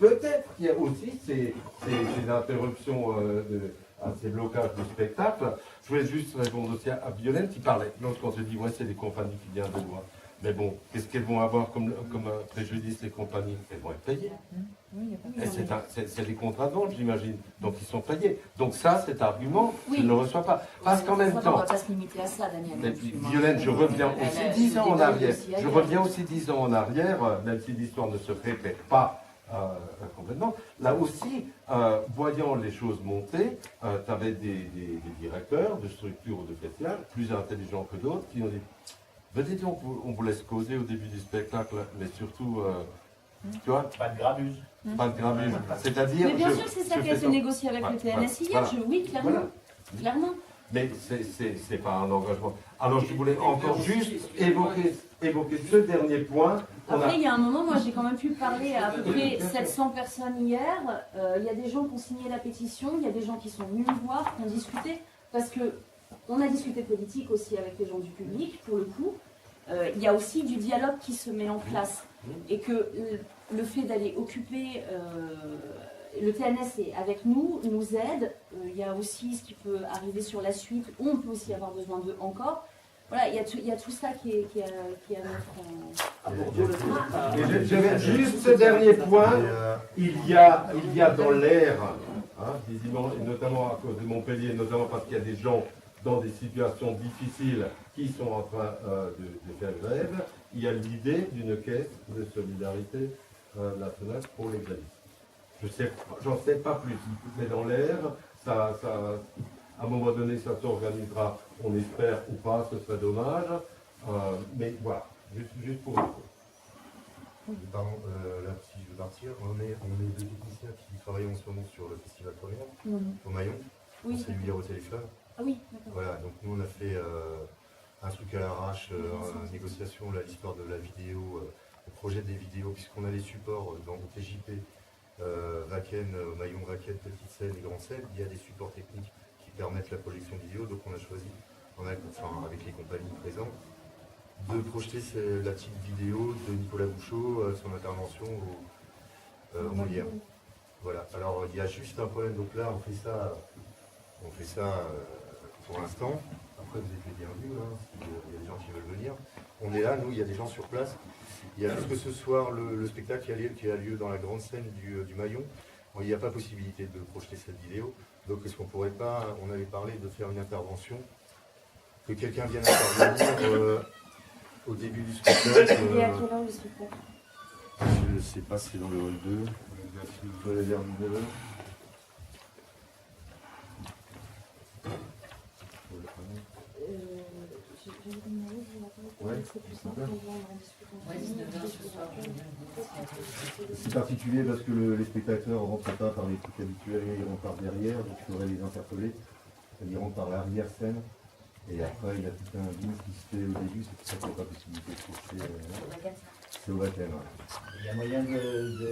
peut-être qu'il y a aussi ces interruptions, ces blocages de spectacle. Je voulais juste répondre aussi à Violaine qui parlait. Lorsqu'on se dit, ouais, c'est des compagnies qui viennent de loin. Mais bon, qu'est-ce qu'elles vont avoir comme préjudice, les compagnies? Elles vont être payées. C'est des contrats de vente, j'imagine. Donc ils sont payés. Donc ça, cet argument, je ne le reçois pas. Parce qu'en même temps, on ne va pas se limiter à ça, Daniel. Violaine, je reviens aussi 10 ans en arrière. Je reviens aussi 10 ans en arrière, même si l'histoire ne se répète pas complètement. Là aussi, voyant les choses monter, tu avais des directeurs de structures ou de festivals, plus intelligents que d'autres, qui ont dit venez, on vous laisse causer au début du spectacle, mais surtout, tu vois, pas de gravuse. Pas de gravure. C'est-à-dire. Mais bien sûr, c'est ça qui a été négocié avec le TNS hier. Oui, clairement. Voilà. Clairement. Mais c'est pas un engagement. Alors je voulais encore juste évoquer ce dernier point. Après, il y a un moment, moi j'ai quand même pu parler à peu près 700 personnes hier. Il y a des gens qui ont signé la pétition, il y a des gens qui sont venus me voir, qui ont discuté. Parce que on a discuté politique aussi avec les gens du public, pour le coup. Il y a aussi du dialogue qui se met en place. Et que le fait d'aller occuper, le TNS est avec nous aide. Il y a aussi ce qui peut arriver sur la suite, où on peut aussi avoir besoin d'eux encore. Voilà, il y a tout ça qui est à mettre en... J'avais juste ce dernier point. Il y a dans l'air, visiblement, et notamment à cause de Montpellier, notamment parce qu'il y a des gens dans des situations difficiles qui sont en train de faire grève, il y a l'idée d'une caisse de solidarité nationale pour les grévistes. J'en sais pas plus, mais dans l'air, à un moment donné, ça s'organisera, on espère ou pas, ce serait dommage, mais voilà, juste pour vous. Pardon, là, si je veux partir, on est deux techniciens qui travaillent en ce moment sur le festival Première, au Maillon. Oui. On s'est eu hier au téléphone. Ah oui, d'accord. Voilà, donc nous on a fait un truc à l'arrache, négociation, l'histoire de la vidéo, le projet des vidéos, puisqu'on a les supports dans le TJP, Wacken, Maillon, Wacken, Petite Seine et Grande Seine, il y a des supports techniques qui permettent la projection vidéo, donc on a choisi, avec les compagnies présentes, de projeter la petite vidéo de Nicolas Bouchot, son intervention au Molière. Voilà, alors il y a juste un problème, donc là on fait ça pour l'instant. Après vous êtes les bienvenus, s'il y a des gens qui veulent venir. On est là, nous, il y a des gens sur place. Il y a juste que ce soir le spectacle qui a lieu dans la grande scène du Maillon. Il n'y a pas possibilité de projeter cette vidéo. Donc est-ce qu'on pourrait pas, on avait parlé de faire une intervention, que quelqu'un vienne intervenir au début du spectacle. Et à quelle heure le spectacle? Je ne sais pas si c'est dans le hall 2. Je dois aller vers 19h. C'est particulier parce que les spectateurs ne rentrent pas par les trucs habituels, ils rentrent par derrière, donc il faudrait les interpeller. Ils rentrent par l'arrière-scène. Et après, il y a tout un bim qui se fait au début, c'est pour ça qu'il n'y a pas possibilité de projeter. C'est au Wacken. Il y a moyen de